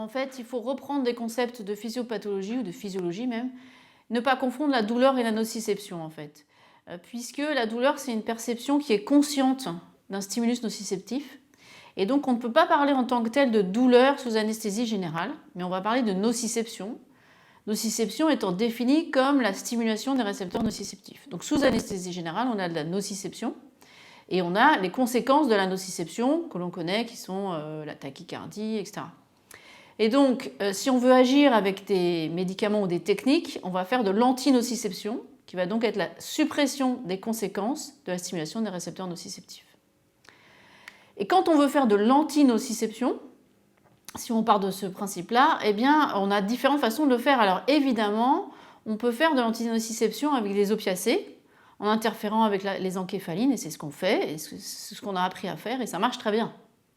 En fait, il faut reprendre des concepts de physiopathologie ou de physiologie même, ne pas confondre la douleur et la nociception en fait. Puisque la douleur, c'est une perception qui est consciente d'un stimulus nociceptif. Et donc, on ne peut pas parler en tant que tel de douleur sous anesthésie générale, mais on va parler de nociception. Nociception étant définie comme la stimulation des récepteurs nociceptifs. Donc, sous anesthésie générale, on a de la nociception et on a les conséquences de la nociception que l'on connaît, qui sont la tachycardie, etc. Et donc, si on veut agir avec des médicaments ou des techniques, on va faire de l'antinociception, qui va donc être la suppression des conséquences de la stimulation des récepteurs nociceptifs. Et quand on veut faire de l'antinociception, si on part de ce principe-là, eh bien, on a différentes façons de le faire. Alors évidemment, on peut faire de l'antinociception avec des opiacés, en interférant avec les encéphalines, et c'est ce qu'on fait, et c'est ce qu'on a appris à faire, et ça marche très bien.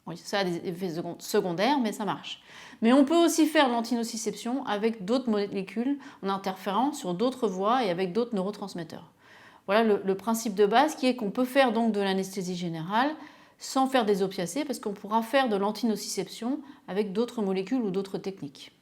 Oui, ça a des effets secondaires, mais ça marche. Mais on peut aussi faire l'antinociception avec d'autres molécules, en interférant sur d'autres voies et avec d'autres neurotransmetteurs. Voilà le principe de base qui est qu'on peut faire donc de l'anesthésie générale sans faire des opiacés, parce qu'on pourra faire de l'antinociception avec d'autres molécules ou d'autres techniques.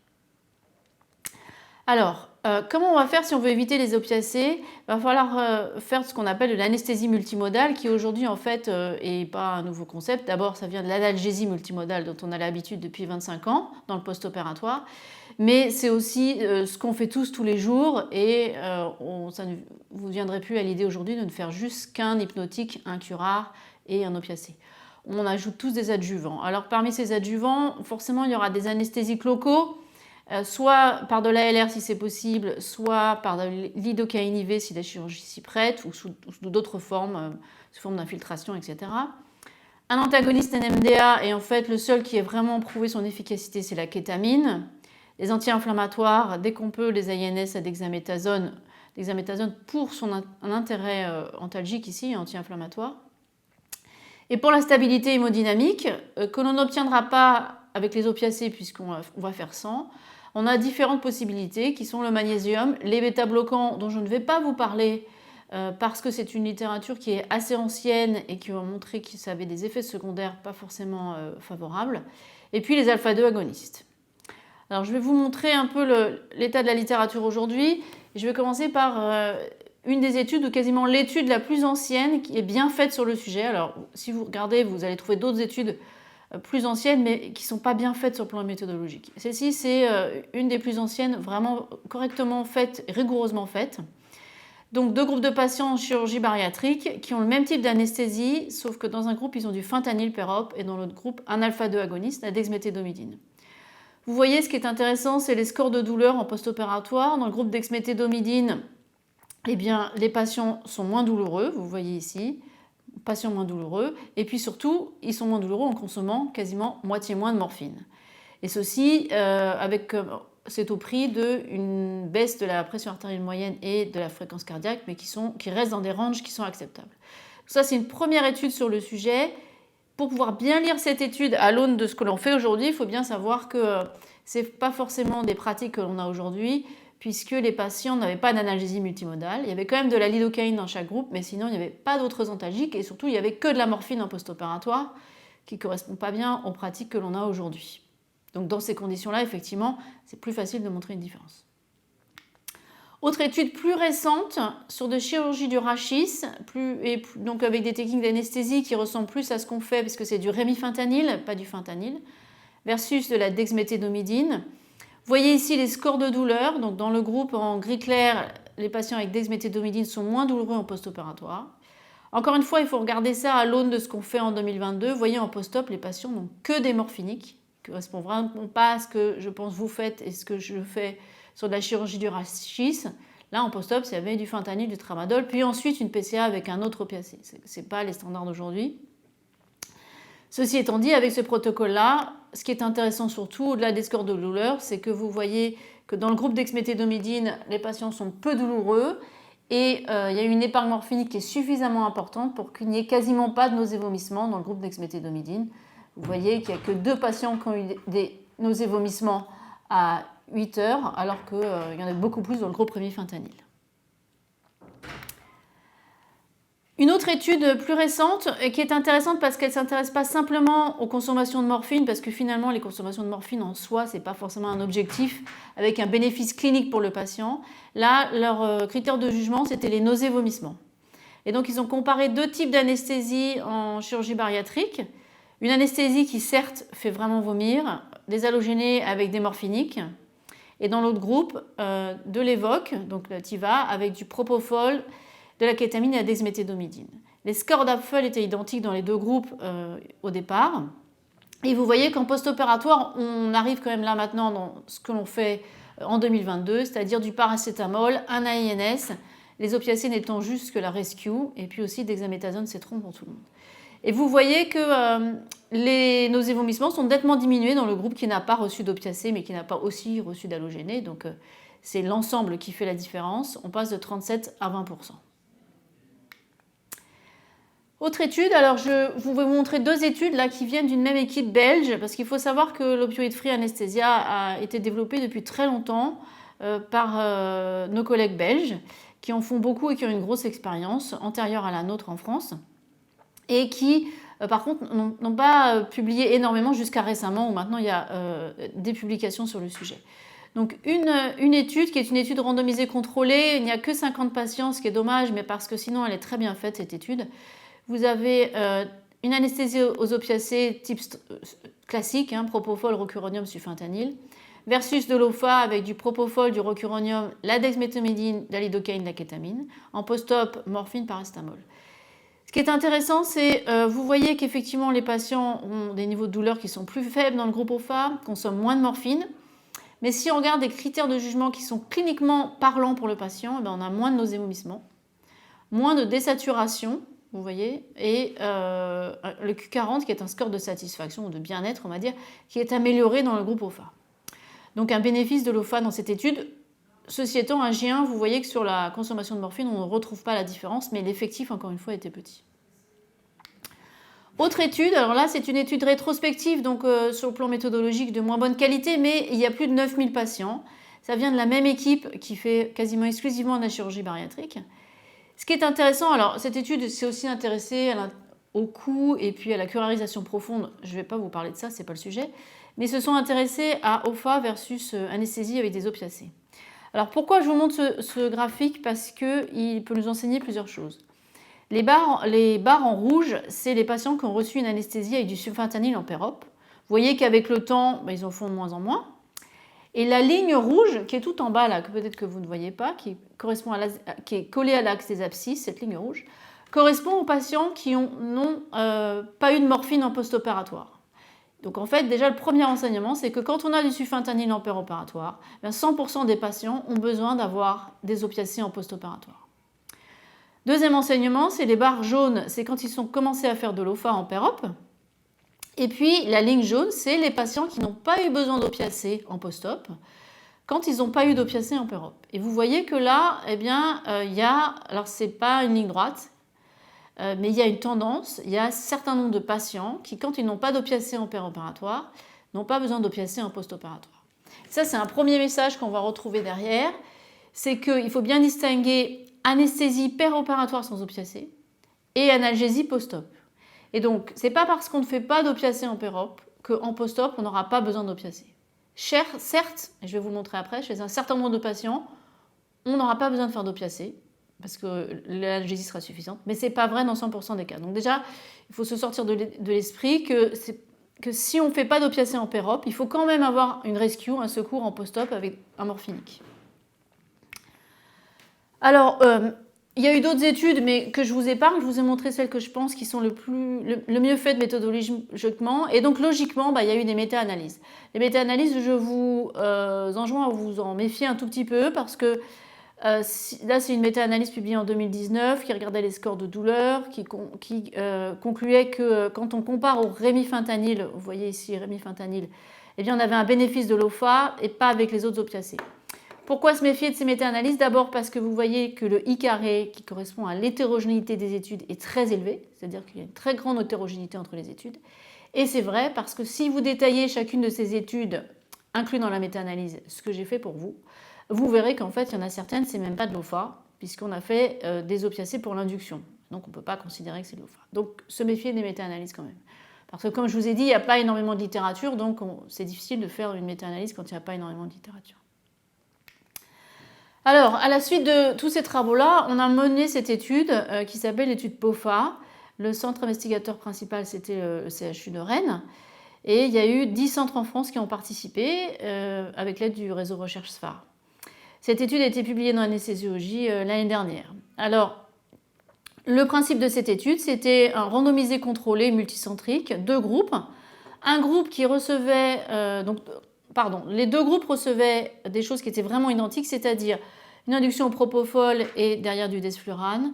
Alors, comment on va faire si on veut éviter les opiacés? Il va falloir faire ce qu'on appelle de l'anesthésie multimodale, qui aujourd'hui en fait n'est pas un nouveau concept. D'abord, ça vient de l'analgésie multimodale dont on a l'habitude depuis 25 ans dans le post-opératoire. Mais c'est aussi ce qu'on fait tous les jours et ça ne vous viendrait plus à l'idée aujourd'hui de ne faire juste qu'un hypnotique, un curare et un opiacé. On ajoute tous des adjuvants. Alors parmi ces adjuvants, forcément il y aura des anesthésiques locaux, soit par de l'ALR si c'est possible, soit par de l'idocaïne IV si la chirurgie s'y prête, ou sous d'autres formes, sous forme d'infiltration, etc. Un antagoniste NMDA, et en fait le seul qui ait vraiment prouvé son efficacité, c'est la kétamine. Les anti-inflammatoires, dès qu'on peut, les INS à dexaméthasone pour son intérêt antalgique ici, anti-inflammatoire. Et pour la stabilité hémodynamique, que l'on n'obtiendra pas avec les opiacés puisqu'on va faire sans, on a différentes possibilités qui sont le magnésium, les bêta-bloquants dont je ne vais pas vous parler parce que c'est une littérature qui est assez ancienne et qui va montrer que ça avait des effets secondaires pas forcément favorables, et puis les alpha-2 agonistes. Alors je vais vous montrer un peu l'état de la littérature aujourd'hui. Je vais commencer par une des études, ou quasiment l'étude la plus ancienne qui est bien faite sur le sujet. Alors si vous regardez, vous allez trouver d'autres études plus anciennes, mais qui ne sont pas bien faites sur le plan méthodologique. Celle-ci, c'est une des plus anciennes, vraiment correctement faite, rigoureusement faite. Donc 2 groupes de patients en chirurgie bariatrique qui ont le même type d'anesthésie, sauf que dans un groupe, ils ont du fentanyl per-op, et dans l'autre groupe, un alpha-2 agoniste, la dexméthédomidine. Vous voyez, ce qui est intéressant, c'est les scores de douleur en post-opératoire. Dans le groupe dexméthédomidine, eh bien, les patients sont moins douloureux, vous voyez ici, patients moins douloureux, et puis surtout, ils sont moins douloureux en consommant quasiment moitié moins de morphine. Et ceci, c'est au prix d'une baisse de la pression artérielle moyenne et de la fréquence cardiaque, mais qui restent dans des ranges qui sont acceptables. Ça, c'est une première étude sur le sujet. Pour pouvoir bien lire cette étude à l'aune de ce que l'on fait aujourd'hui, il faut bien savoir que ce n'est pas forcément des pratiques que l'on a aujourd'hui, puisque les patients n'avaient pas d'analgésie multimodale. Il y avait quand même de la lidocaïne dans chaque groupe, mais sinon il n'y avait pas d'autres antalgiques, et surtout il n'y avait que de la morphine en post-opératoire, qui ne correspond pas bien aux pratiques que l'on a aujourd'hui. Donc dans ces conditions-là, effectivement, c'est plus facile de montrer une différence. Autre étude plus récente sur de chirurgie du rachis, donc avec des techniques d'anesthésie qui ressemblent plus à ce qu'on fait, parce que c'est du rémifentanyl, pas du fentanyl, versus de la dexméthédomidine. Vous voyez ici les scores de douleur. Donc dans le groupe en gris clair, les patients avec dexméthédomidine sont moins douloureux en post-opératoire. Encore une fois, il faut regarder ça à l'aune de ce qu'on fait en 2022. Vous voyez, en post-op, les patients n'ont que des morphiniques, qui ne correspondent vraiment pas à ce que je pense vous faites et ce que je fais sur de la chirurgie du rachis. Là, en post-op, il y avait du fentanyl, du tramadol, puis ensuite une PCA avec un autre opiacé. Ce n'est pas les standards d'aujourd'hui. Ceci étant dit, avec ce protocole-là, ce qui est intéressant surtout, au-delà des scores de douleur, c'est que vous voyez que dans le groupe dexméthédomidine, les patients sont peu douloureux et il y a une épargne morphinique qui est suffisamment importante pour qu'il n'y ait quasiment pas de nausées et vomissements dans le groupe dexméthédomidine. Vous voyez qu'il n'y a que 2 patients qui ont eu des nausées et vomissements à 8 heures, alors qu'il y en a beaucoup plus dans le groupe rémifentanyl. Une autre étude plus récente qui est intéressante parce qu'elle ne s'intéresse pas simplement aux consommations de morphine, parce que finalement les consommations de morphine en soi, ce n'est pas forcément un objectif avec un bénéfice clinique pour le patient. Là, leur critère de jugement, c'était les nausées-vomissements. Et donc ils ont comparé deux types d'anesthésie en chirurgie bariatrique. Une anesthésie qui certes fait vraiment vomir, des halogénés avec des morphiniques, et dans l'autre groupe, de l'évoque, donc la Tiva, avec du propofol, de la kétamine et la dexméthédomidine. Les scores d'Apfel étaient identiques dans les deux groupes au départ. Et vous voyez qu'en post-opératoire, on arrive quand même là maintenant dans ce que l'on fait en 2022, c'est-à-dire du paracétamol, un AINS, les opiacés n'étant juste que la rescue, et puis aussi dexaméthasone cétron pour tout le monde. Et vous voyez que les nausées-vomissements sont nettement diminués dans le groupe qui n'a pas reçu d'opiacés, mais qui n'a pas aussi reçu d'halogénés. Donc c'est l'ensemble qui fait la différence. On passe de 37 à 20%. Autre étude, alors je vais vous montrer deux études là, qui viennent d'une même équipe belge, parce qu'il faut savoir que l'opioid free anesthesia a été développé depuis très longtemps par nos collègues belges, qui en font beaucoup et qui ont une grosse expérience antérieure à la nôtre en France, et qui par contre n'ont pas publié énormément jusqu'à récemment, où maintenant il y a des publications sur le sujet. Donc une étude qui est une étude randomisée contrôlée, il n'y a que 50 patients, ce qui est dommage, mais parce que sinon elle est très bien faite cette étude. Vous avez une anesthésie aux opiacés type classique, propofol, rocuronium, sulfentanyl, versus de l'OFA avec du propofol, du rocuronium, la dexméthamédine, la lidocaïne, la kétamine, en post-op, morphine, paracétamol. Ce qui est intéressant, c'est vous voyez qu'effectivement les patients ont des niveaux de douleur qui sont plus faibles dans le groupe OFA, consomment moins de morphine. Mais si on regarde des critères de jugement qui sont cliniquement parlants pour le patient, on a moins de nausées-vomissements, moins de désaturation, vous voyez, et le Q40 qui est un score de satisfaction ou de bien-être, on va dire, qui est amélioré dans le groupe OFA. Donc un bénéfice de l'OFA dans cette étude. Ceci étant, un J1, vous voyez que sur la consommation de morphine, on ne retrouve pas la différence, mais l'effectif, encore une fois, était petit. Autre étude, alors là, c'est une étude rétrospective, donc sur le plan méthodologique de moins bonne qualité, mais il y a plus de 9000 patients. Ça vient de la même équipe qui fait quasiment exclusivement de la chirurgie bariatrique. Ce qui est intéressant, alors cette étude s'est aussi intéressée au coût et puis à la curarisation profonde. Je ne vais pas vous parler de ça, ce n'est pas le sujet. Mais se sont intéressés à OFA versus anesthésie avec des opiacés. Alors pourquoi je vous montre ce graphique? Parce qu'il peut nous enseigner plusieurs choses. Les barres en rouge, c'est les patients qui ont reçu une anesthésie avec du sulfentanyl en pérope. Vous voyez qu'avec le temps, ils en font de moins en moins. Et la ligne rouge, qui est tout en bas, là, que peut-être que vous ne voyez pas, qui est collée à l'axe des abscisses, cette ligne rouge, correspond aux patients qui n'ont pas eu de morphine en post-opératoire. Donc en fait, déjà, le premier enseignement, c'est que quand on a du sulfentanyl en péropératoire, 100% des patients ont besoin d'avoir des opiacés en post-opératoire. Deuxième enseignement, c'est les barres jaunes, c'est quand ils ont commencé à faire de l'OFA en pérope. Et puis la ligne jaune, c'est les patients qui n'ont pas eu besoin d'opiacés en post-op, quand ils n'ont pas eu d'opiacés en pérope. Et vous voyez que là, il y a, alors c'est pas une ligne droite, mais il y a une tendance, il y a un certain nombre de patients qui, quand ils n'ont pas d'opiacés en péropératoire, n'ont pas besoin d'opiacés en post-opératoire. Ça, c'est un premier message qu'on va retrouver derrière, c'est qu'il faut bien distinguer anesthésie péropératoire sans opiacés et analgésie post-op. Et donc, ce n'est pas parce qu'on ne fait pas d'opiacés en pérope qu'en post-op, on n'aura pas besoin d'opiacés. Certes, et je vais vous le montrer après, chez un certain nombre de patients, on n'aura pas besoin de faire d'opiacés, parce que l'analgésie sera suffisante, mais ce n'est pas vrai dans 100% des cas. Donc déjà, il faut se sortir de l'esprit que si on ne fait pas d'opiacés en pérope, il faut quand même avoir une rescue, un secours en post-op avec un morphinique. Alors, il y a eu d'autres études, mais que je vous épargne. Je vous ai montré celles que je pense qui sont le mieux faites méthodologiquement. Et donc, logiquement, il y a eu des méta-analyses. Les méta-analyses, je vous enjoins à vous en méfier un tout petit peu parce que là, c'est une méta-analyse publiée en 2019 qui regardait les scores de douleur, qui concluait que quand on compare au rémifentanyl, vous voyez ici rémifentanyl, eh bien, on avait un bénéfice de l'OFA et pas avec les autres opiacés. Pourquoi se méfier de ces méta-analyses? D'abord parce que vous voyez que le I carré, qui correspond à l'hétérogénéité des études, est très élevé, c'est-à-dire qu'il y a une très grande hétérogénéité entre les études. Et c'est vrai parce que si vous détaillez chacune de ces études incluses dans la méta-analyse, ce que j'ai fait pour vous, vous verrez qu'en fait, il y en a certaines, c'est même pas de l'OFA, puisqu'on a fait des opiacés pour l'induction. Donc on ne peut pas considérer que c'est de l'eau froide. Donc se méfier des méta-analyses quand même. Parce que comme je vous ai dit, il n'y a pas énormément de littérature, donc c'est difficile de faire une méta-analyse quand il n'y a pas énormément de littérature. Alors, à la suite de tous ces travaux-là, on a mené cette étude qui s'appelle l'étude POFA. Le centre investigateur principal, c'était le CHU de Rennes. Et il y a eu 10 centres en France qui ont participé avec l'aide du réseau recherche SPHAR. Cette étude a été publiée dans l'anesthésiologie l'année dernière. Alors, le principe de cette étude, c'était un randomisé contrôlé multicentrique, 2 groupes. Un groupe qui recevait, les 2 groupes recevaient des choses qui étaient vraiment identiques, c'est-à-dire une induction au propofol et derrière du desflurane.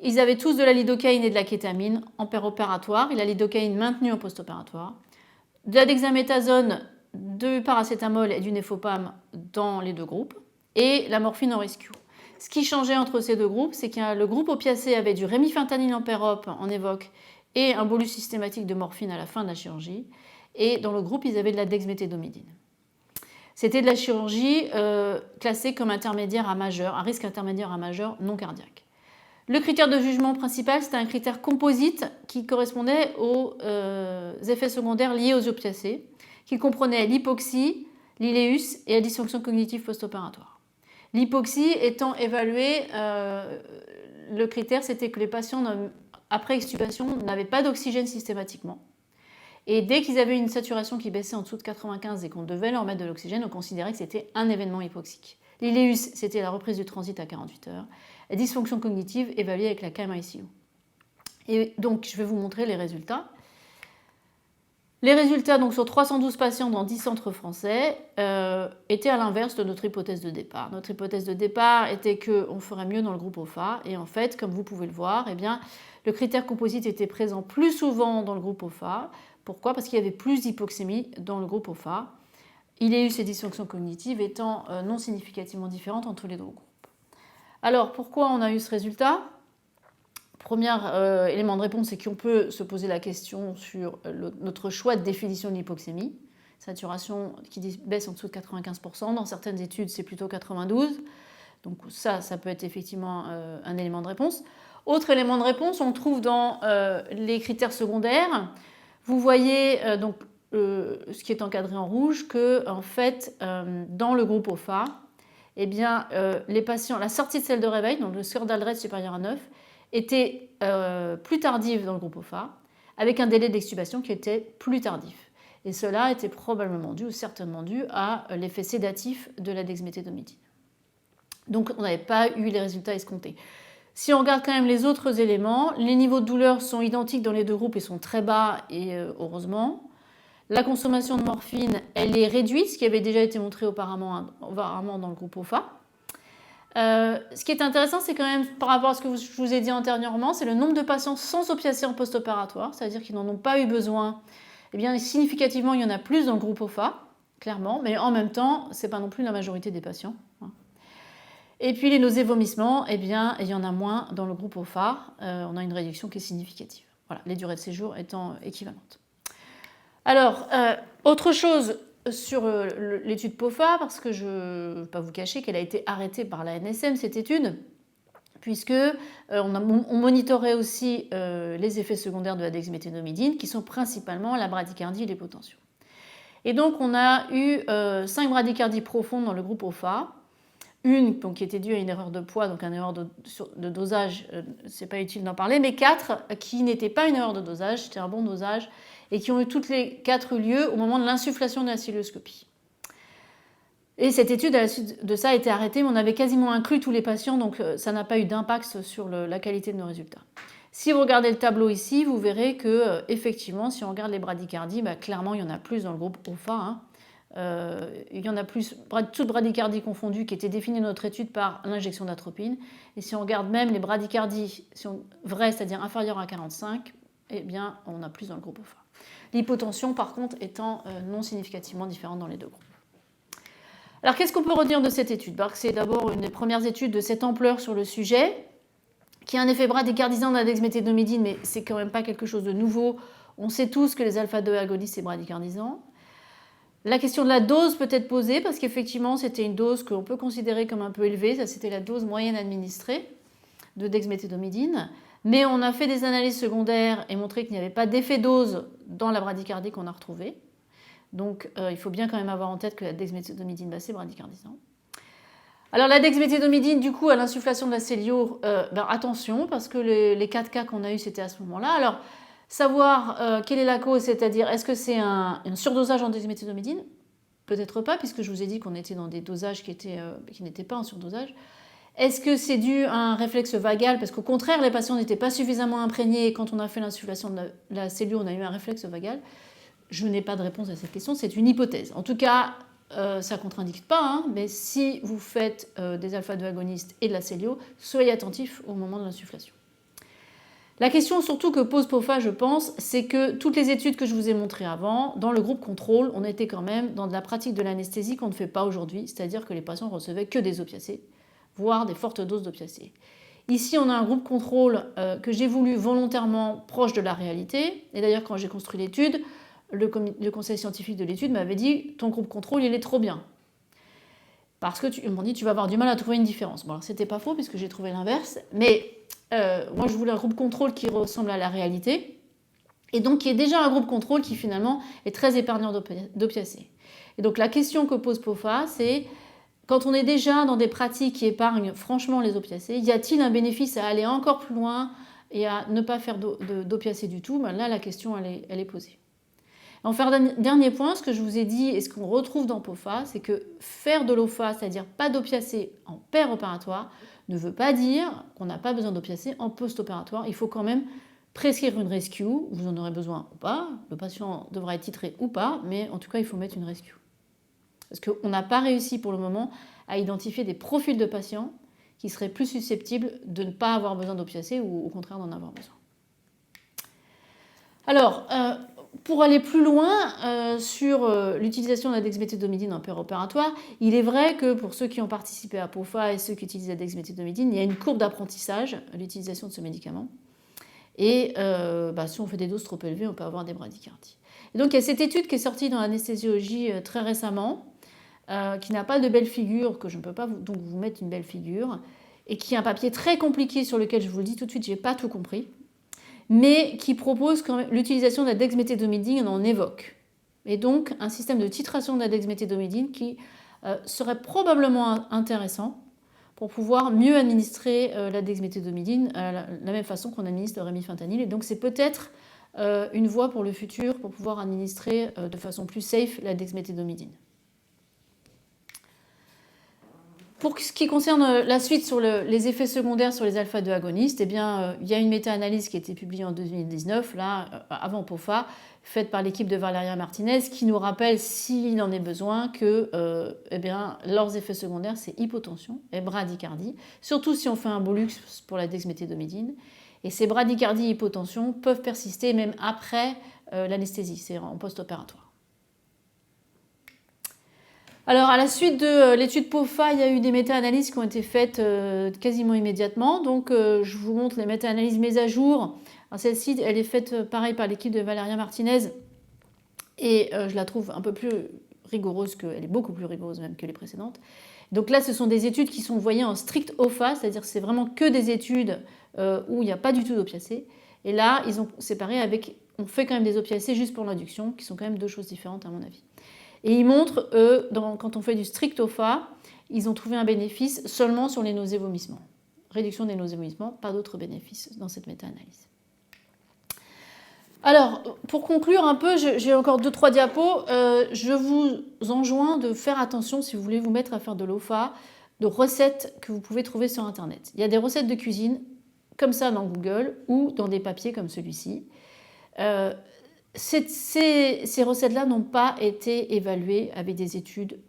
Ils avaient tous de la lidocaïne et de la kétamine en péropératoire, et la lidocaïne maintenue en post-opératoire. De la dexaméthasone, du paracétamol et du néfopam dans les 2 groupes, et la morphine en rescue. Ce qui changeait entre ces 2 groupes, c'est que le groupe opiacé avait du rémifentanil en pérope, en évoque, et un bolus systématique de morphine à la fin de la chirurgie. Et dans le groupe, ils avaient de la dexméthédomidine. C'était de la chirurgie classée comme intermédiaire à majeur, un risque intermédiaire à majeur non cardiaque. Le critère de jugement principal, c'était un critère composite qui correspondait aux effets secondaires liés aux opiacés, qui comprenait l'hypoxie, l'iléus et la dysfonction cognitive post-opératoire. L'hypoxie étant évaluée, le critère c'était que les patients après extubation n'avaient pas d'oxygène systématiquement. Et dès qu'ils avaient une saturation qui baissait en dessous de 95 et qu'on devait leur mettre de l'oxygène, on considérait que c'était un événement hypoxique. L'iléus, c'était la reprise du transit à 48 heures. La dysfonction cognitive évaluée avec la CAM-ICU. Et donc, je vais vous montrer les résultats. Les résultats, donc, sur 312 patients dans 10 centres français, étaient à l'inverse de notre hypothèse de départ. Notre hypothèse de départ était qu'on ferait mieux dans le groupe OFA. Et en fait, comme vous pouvez le voir, eh bien, le critère composite était présent plus souvent dans le groupe OFA. Pourquoi ? Parce qu'il y avait plus d'hypoxémie dans le groupe OFA. Il y a eu ces dysfonctions cognitives étant non significativement différentes entre les 2 groupes. Alors, pourquoi on a eu ce résultat ? Premier élément de réponse, c'est qu'on peut se poser la question sur notre choix de définition de l'hypoxémie. Saturation qui baisse en dessous de 95%. Dans certaines études, c'est plutôt 92%. Donc ça peut être effectivement un élément de réponse. Autre élément de réponse, on le trouve dans les critères secondaires. Vous voyez ce qui est encadré en rouge, que en fait, dans le groupe OFA, eh bien, les patients, la sortie de celle de réveil, donc le score d'Aldred supérieur à 9, était plus tardive dans le groupe OFA, avec un délai d'extubation qui était plus tardif. Et cela était probablement dû, ou certainement dû, à l'effet sédatif de la dexméthédomidine. Donc on n'avait pas eu les résultats escomptés. Si on regarde quand même les autres éléments, les niveaux de douleur sont identiques dans les 2 groupes et sont très bas, et heureusement. La consommation de morphine, elle est réduite, ce qui avait déjà été montré auparavant dans le groupe OFA. Ce qui est intéressant, c'est quand même par rapport à ce que je vous ai dit antérieurement, c'est le nombre de patients sans opiacés en post-opératoire, c'est-à-dire qu'ils n'en ont pas eu besoin. Eh bien, significativement, il y en a plus dans le groupe OFA, clairement, mais en même temps, ce n'est pas non plus la majorité des patients. Et puis les nausées vomissements, eh bien, il y en a moins dans le groupe OFA. On a une réduction qui est significative. Voilà, les durées de séjour étant équivalentes. Alors, autre chose sur l'étude POFA, parce que je ne vais pas vous cacher qu'elle a été arrêtée par la NSM, cette étude, puisque on monitorait aussi les effets secondaires de la dexméthédomidine, qui sont principalement la bradycardie et l'hypotension. Et donc, on a eu 5 bradycardies profondes dans le groupe OFA, une qui était due à une erreur de poids, donc une erreur de dosage, c'est pas utile d'en parler, mais 4 qui n'étaient pas une erreur de dosage, c'était un bon dosage, et qui ont eu toutes les 4 lieu au moment de l'insufflation de la cilioscopie. Et cette étude, à la suite de ça, a été arrêtée, mais on avait quasiment inclus tous les patients, donc ça n'a pas eu d'impact sur la qualité de nos résultats. Si vous regardez le tableau ici, vous verrez que, effectivement, si on regarde les bradycardies, clairement, il y en a plus dans le groupe OFA. Il y en a plus, toutes bradycardies confondues, qui étaient définies dans notre étude par l'injection d'atropine. Et si on regarde même les bradycardies vraies, c'est-à-dire inférieures à 45, eh bien, on a plus dans le groupe OFA. L'hypotension, par contre, étant non significativement différente dans les 2 groupes. Alors, qu'est-ce qu'on peut retenir de cette étude ? C'est d'abord une des premières études de cette ampleur sur le sujet, qui a un effet bradycardisant de la dexméthédomidine, mais c'est quand même pas quelque chose de nouveau. On sait tous que les alpha-2 agonistes, c'est bradycardisant. La question de la dose peut être posée, parce qu'effectivement, c'était une dose qu'on peut considérer comme un peu élevée. Ça, c'était la dose moyenne administrée de dexméthédomidine. Mais on a fait des analyses secondaires et montré qu'il n'y avait pas d'effet dose dans la bradycardie qu'on a retrouvée. Donc il faut bien quand même avoir en tête que la dexmédetomidine, c'est bradicardisant. Alors la dexmédetomidine, du coup, à l'insufflation de la cellio, attention, parce que les 4 cas qu'on a eu, c'était à ce moment-là. Alors, savoir quelle est la cause, c'est-à-dire est-ce que c'est un surdosage en dexmédetomidine? Peut-être pas, puisque je vous ai dit qu'on était dans des dosages qui n'étaient pas en surdosage. Est-ce que c'est dû à un réflexe vagal? Parce qu'au contraire, les patients n'étaient pas suffisamment imprégnés et quand on a fait l'insufflation de la cellule, on a eu un réflexe vagal. Je n'ai pas de réponse à cette question, c'est une hypothèse. En tout cas, ça ne contre-indique pas, hein, mais si vous faites des alpha-2 agonistes et de la cellio, soyez attentifs au moment de l'insufflation. La question surtout que pose POFA, je pense, c'est que toutes les études que je vous ai montrées avant, dans le groupe contrôle, on était quand même dans de la pratique de l'anesthésie qu'on ne fait pas aujourd'hui, c'est-à-dire que les patients recevaient que des opiacés, voire des fortes doses d'opiacés. Ici, on a un groupe contrôle que j'ai voulu volontairement proche de la réalité, et d'ailleurs quand j'ai construit l'étude, le conseil scientifique de l'étude m'avait dit ton groupe contrôle il est trop bien. Parce que ils m'ont dit tu vas avoir du mal à trouver une différence. Bon alors c'était pas faux puisque j'ai trouvé l'inverse, mais moi je voulais un groupe contrôle qui ressemble à la réalité, et donc qui est déjà un groupe contrôle qui finalement est très épargnant d'opiacés. Et donc la question que pose POFA, c'est quand on est déjà dans des pratiques qui épargnent franchement les opiacés, y a-t-il un bénéfice à aller encore plus loin et à ne pas faire d'opiacés du tout? Là la question elle est posée. Enfin, dernier point, ce que je vous ai dit et ce qu'on retrouve dans POFA, c'est que faire de l'OFA, c'est-à-dire pas d'opiacés en péropératoire, ne veut pas dire qu'on n'a pas besoin d'opiacés en post-opératoire. Il faut quand même prescrire une rescue, vous en aurez besoin ou pas, le patient devra être titré ou pas, mais en tout cas il faut mettre une rescue. Parce qu'on n'a pas réussi pour le moment à identifier des profils de patients qui seraient plus susceptibles de ne pas avoir besoin d'opiacés ou au contraire d'en avoir besoin. Alors, pour aller plus loin sur l'utilisation de la dexmédetomidine en péropératoire, il est vrai que pour ceux qui ont participé à POFA et ceux qui utilisent la dexmédetomidine, il y a une courbe d'apprentissage à l'utilisation de ce médicament. Et si on fait des doses trop élevées, on peut avoir des bradycardies. Et donc il y a cette étude qui est sortie dans l'anesthésiologie très récemment, qui n'a pas de belle figure, que je ne peux pas donc vous mettre une belle figure, et qui est un papier très compliqué sur lequel je vous le dis tout de suite, je n'ai pas tout compris, mais qui propose quand même l'utilisation de la dexmédetomidine, on en évoque. Et donc un système de titration de la dexmédetomidine qui serait probablement intéressant pour pouvoir mieux administrer la dexmédetomidine la même façon qu'on administre le rémifentanil. Et donc c'est peut-être une voie pour le futur pour pouvoir administrer de façon plus safe la dexmédetomidine. Pour ce qui concerne la suite sur les effets secondaires sur les alpha-2 agonistes, il y a une méta-analyse qui a été publiée en 2019, là, avant POFA, faite par l'équipe de Valeria Martinez, qui nous rappelle, s'il en est besoin, que leurs effets secondaires, c'est hypotension et bradycardie, surtout si on fait un bolus pour la dexmédetomidine. Et ces bradycardies et hypotension peuvent persister même après l'anesthésie, c'est en post-opératoire. Alors, à la suite de l'étude POFA, il y a eu des méta-analyses qui ont été faites quasiment immédiatement. Donc, je vous montre les méta-analyses mises à jour. Celle-ci, elle est faite pareil par l'équipe de Valeria Martinez. Et je la trouve un peu plus rigoureuse elle est beaucoup plus rigoureuse même que les précédentes. Donc là, ce sont des études qui sont, vous voyez, en strict OFA, c'est-à-dire que c'est vraiment que des études où il n'y a pas du tout d'opiacés. Et là, ils ont séparé on fait quand même des opiacés juste pour l'induction, qui sont quand même deux choses différentes à mon avis. Et ils montrent, quand on fait du strict OFA, ils ont trouvé un bénéfice seulement sur les nausées-vomissements. Réduction des nausées-vomissements, pas d'autres bénéfices dans cette méta-analyse. Alors, pour conclure un peu, j'ai encore 2-3 diapos. Je vous enjoins de faire attention si vous voulez vous mettre à faire de l'OFA, de recettes que vous pouvez trouver sur Internet. Il y a des recettes de cuisine, comme ça dans Google, ou dans des papiers comme celui-ci. Ces recettes-là n'ont pas été évaluées avec des études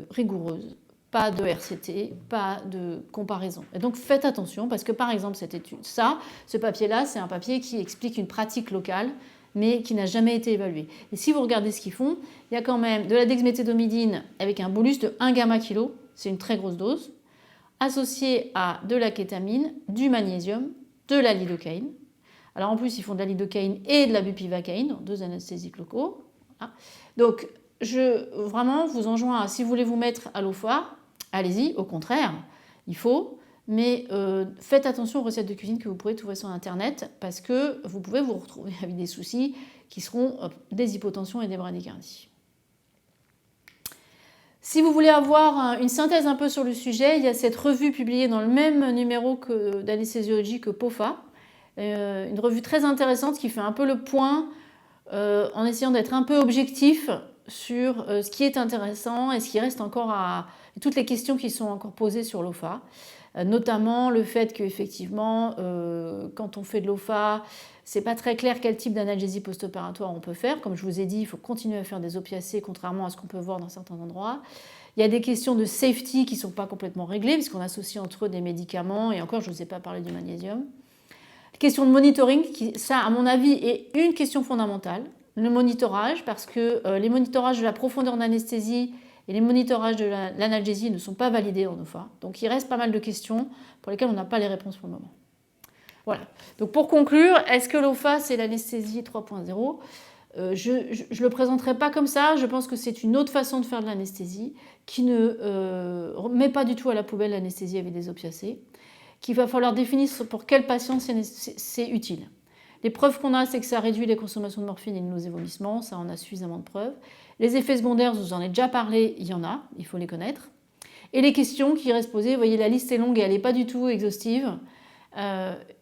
rigoureuses, pas de RCT, pas de comparaison. Et donc faites attention parce que par exemple ce papier-là, c'est un papier qui explique une pratique locale mais qui n'a jamais été évaluée. Et si vous regardez ce qu'ils font, il y a quand même de la dexmédetomidine avec un bolus de 1 gamma kilo, c'est une très grosse dose, associée à de la kétamine, du magnésium, de la lidocaïne. Alors en plus, ils font de la lidocaïne et de la bupivacaïne, 2 anesthésiques locaux. Voilà. Donc, je vraiment vous enjoins, si vous voulez vous mettre à l'OFA, allez-y, au contraire, il faut. Mais faites attention aux recettes de cuisine que vous pourrez trouver sur Internet parce que vous pouvez vous retrouver avec des soucis qui seront des hypotensions et des bradycardies. Si vous voulez avoir une synthèse un peu sur le sujet, il y a cette revue publiée dans le même numéro d'anesthésiologie que POFA, une revue très intéressante qui fait un peu le point en essayant d'être un peu objectif sur ce qui est intéressant et ce qui reste encore toutes les questions qui sont encore posées sur l'OFA. Notamment le fait qu'effectivement, quand on fait de l'OFA, c'est pas très clair quel type d'analgésie post-opératoire on peut faire. Comme je vous ai dit, il faut continuer à faire des opiacés, contrairement à ce qu'on peut voir dans certains endroits. Il y a des questions de safety qui ne sont pas complètement réglées, puisqu'on associe entre eux des médicaments, et encore, je ne vous ai pas parlé du magnésium. Question de monitoring, ça, à mon avis, est une question fondamentale. Le monitorage, parce que les monitorages de la profondeur d'anesthésie et les monitorages de l'analgésie ne sont pas validés en OFA. Donc il reste pas mal de questions pour lesquelles on n'a pas les réponses pour le moment. Voilà. Donc pour conclure, est-ce que l'OFA c'est l'anesthésie 3.0 ? Je ne le présenterai pas comme ça. Je pense que c'est une autre façon de faire de l'anesthésie qui ne met pas du tout à la poubelle l'anesthésie avec des opiacés, qu'il va falloir définir pour quel patient c'est utile. Les preuves qu'on a, c'est que ça réduit les consommations de morphine et de nausées et vomissements. Ça, on a suffisamment de preuves. Les effets secondaires, je vous en ai déjà parlé, il y en a, il faut les connaître. Et les questions qui restent posées, vous voyez, la liste est longue et elle n'est pas du tout exhaustive.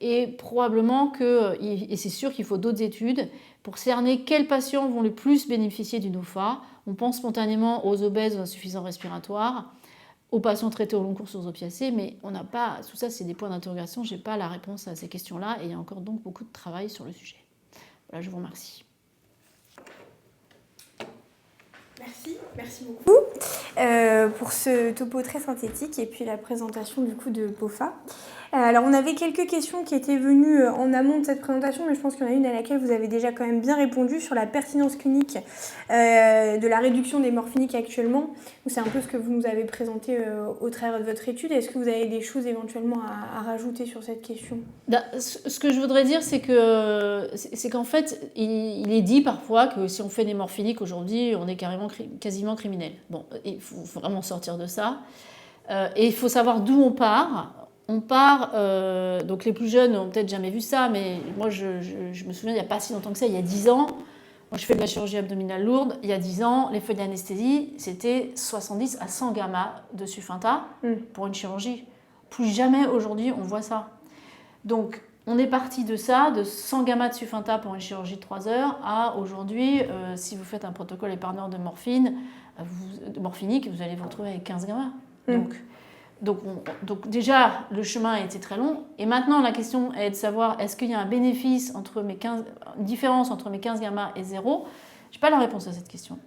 Et probablement que, et c'est sûr qu'il faut d'autres études pour cerner quels patients vont le plus bénéficier d'une OFA. On pense spontanément aux obèses ou insuffisants respiratoires, aux patients traités au long cours aux opiacés, mais on n'a pas, tout ça c'est des points d'interrogation, je n'ai pas la réponse à ces questions-là et il y a encore donc beaucoup de travail sur le sujet. Voilà, je vous remercie. Merci beaucoup pour ce topo très synthétique et puis la présentation du coup de POFA. Alors on avait quelques questions qui étaient venues en amont de cette présentation, mais je pense qu'il y en a une à laquelle vous avez déjà quand même bien répondu sur la pertinence clinique de la réduction des morphiniques actuellement. C'est un peu ce que vous nous avez présenté au travers de votre étude. Est-ce que vous avez des choses éventuellement à rajouter sur cette question ? Ce que je voudrais dire, c'est qu'en fait, il est dit parfois que si on fait des morphiniques aujourd'hui, on est quasiment criminel. Bon, il faut vraiment sortir de ça. Et il faut savoir d'où on part. On part, donc les plus jeunes n'ont peut-être jamais vu ça, mais moi je me souviens, il n'y a pas si longtemps que ça, il y a 10 ans, moi je fais de la chirurgie abdominale lourde, il y a 10 ans, les feuilles d'anesthésie, c'était 70 à 100 gamma de Sufinta pour une chirurgie. Plus jamais aujourd'hui on voit ça. Donc on est parti de ça, de 100 gamma de Sufinta pour une chirurgie de 3 heures, à aujourd'hui, si vous faites un protocole épargneur de morphine, de morphinique, vous allez vous retrouver avec 15 gamma. Donc déjà, le chemin a été très long. Et maintenant, la question est de savoir est-ce qu'il y a un bénéfice une différence entre mes 15 gamma et 0 ? Je n'ai pas la réponse à cette question.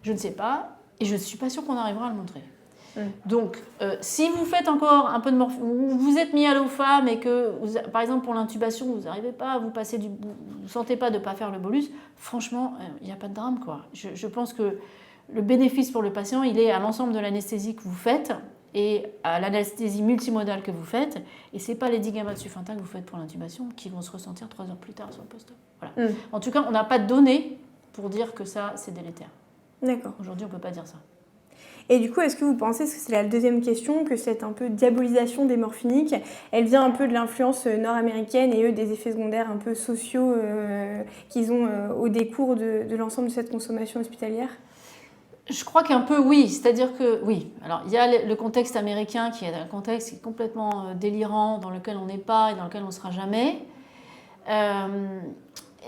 Je ne sais pas. Et je ne suis pas sûre qu'on arrivera à le montrer. Donc, si vous faites encore un peu de morphine, vous êtes mis à l'OFA, mais que, par exemple, pour l'intubation, vous n'arrivez pas à vous sentez pas de ne pas faire le bolus, franchement, il n'y a pas de drame, quoi. Je pense que le bénéfice pour le patient, il est à l'ensemble de l'anesthésie que vous faites et à l'anesthésie multimodale que vous faites. Et ce n'est pas les 10 gamma de Sufinta que vous faites pour l'intubation qui vont se ressentir 3 heures plus tard sur le post-op. Voilà. En tout cas, on n'a pas de données pour dire que ça, c'est délétère. D'accord. Aujourd'hui, on ne peut pas dire ça. Et du coup, est-ce que vous pensez, parce que c'est la deuxième question, que cette un peu diabolisation des morphiniques, elle vient un peu de l'influence nord-américaine et eux des effets secondaires un peu sociaux qu'ils ont au décours de l'ensemble de cette consommation hospitalière ? Je crois qu'un peu oui, c'est-à-dire que oui. Alors il y a le contexte américain qui est un contexte qui est complètement délirant, dans lequel on n'est pas et dans lequel on ne sera jamais.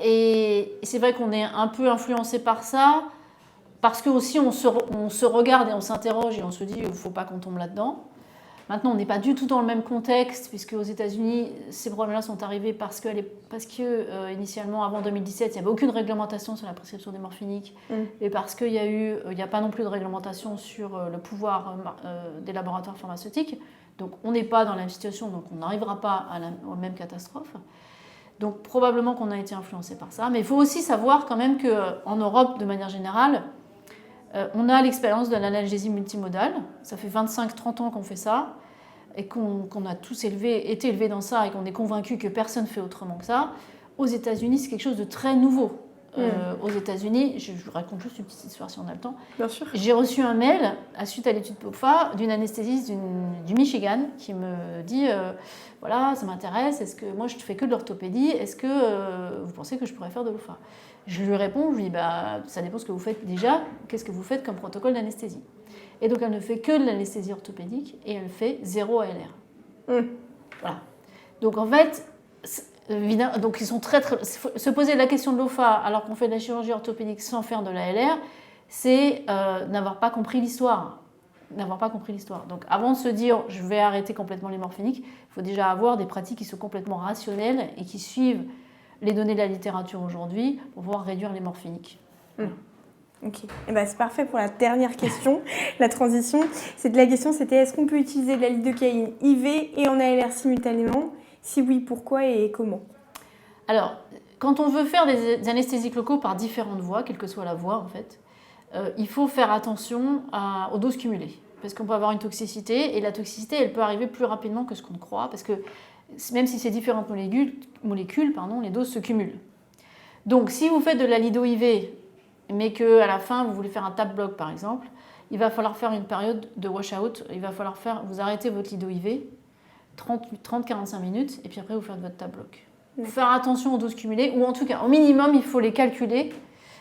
Et c'est vrai qu'on est un peu influencé par ça, parce que aussi on se regarde et on s'interroge et on se dit il ne faut pas qu'on tombe là-dedans. Maintenant, on n'est pas du tout dans le même contexte, puisque aux États-Unis, ces problèmes-là sont arrivés parce que initialement, avant 2017, il n'y avait aucune réglementation sur la prescription des morphiniques, et parce qu'il n'y a pas non plus de réglementation sur le pouvoir des laboratoires pharmaceutiques. Donc, on n'est pas dans la même situation, donc on n'arrivera pas aux mêmes catastrophes. Donc, probablement qu'on a été influencé par ça. Mais il faut aussi savoir quand même qu'en Europe, de manière générale, on a l'expérience de l'analgésie multimodale. Ça fait 25-30 ans qu'on fait ça et qu'on a tous été élevés dans ça et qu'on est convaincus que personne ne fait autrement que ça. Aux États-Unis, c'est quelque chose de très nouveau. aux États-Unis. Je vous raconte juste une petite histoire si on a le temps. Bien sûr. J'ai reçu un mail, suite à l'étude POFA, d'une anesthésiste du Michigan qui me dit voilà, ça m'intéresse, est-ce que moi je ne fais que de l'orthopédie, est-ce que vous pensez que je pourrais faire de l'OFA? Je lui réponds, je lui dis bah, ça dépend ce que vous faites déjà, qu'est-ce que vous faites comme protocole d'anesthésie? Et donc elle ne fait que de l'anesthésie orthopédique et elle fait 0 ALR. Voilà. Donc en fait, donc ils sont se poser la question de l'OFA alors qu'on fait de la chirurgie orthopédique sans faire de l'ALR, c'est n'avoir pas compris l'histoire. Donc avant de se dire je vais arrêter complètement les morphiniques, il faut déjà avoir des pratiques qui sont complètement rationnelles et qui suivent les données de la littérature aujourd'hui pour pouvoir réduire les morphiniques. Ok, et ben, c'est parfait pour la dernière question, la transition. La question c'était est-ce qu'on peut utiliser de la lidocaïne IV et en ALR simultanément? Si oui, pourquoi et comment? Alors, quand on veut faire des anesthésiques locaux par différentes voies, quelle que soit la voie en fait, il faut faire attention aux doses cumulées. Parce qu'on peut avoir une toxicité, et la toxicité, elle peut arriver plus rapidement que ce qu'on croit, parce que même si c'est différentes molécules, les doses se cumulent. Donc, si vous faites de la lido-IV, mais qu'à la fin, vous voulez faire un tap block, par exemple, il va falloir faire une période de wash-out, il va falloir vous arrêter votre lido-IV, 30-45 minutes, et puis après, vous faites votre tap block. Faire attention aux doses cumulées, ou en tout cas, au minimum, il faut les calculer,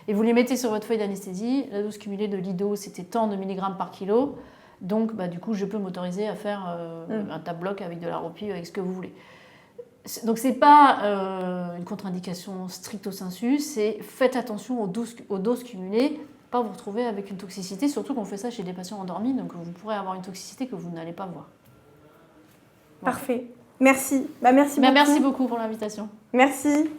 et vous les mettez sur votre feuille d'anesthésie. La dose cumulée de lido, c'était tant de milligrammes par kilo. Donc, du coup, je peux m'autoriser à faire un tap block avec de la ropie, avec ce que vous voulez. Donc, ce n'est pas une contre-indication stricto sensu, c'est faites attention aux doses cumulées, pas vous retrouver avec une toxicité, surtout qu'on fait ça chez des patients endormis, donc vous pourrez avoir une toxicité que vous n'allez pas voir. Voilà. Parfait. Merci. Merci beaucoup. Merci beaucoup pour l'invitation. Merci.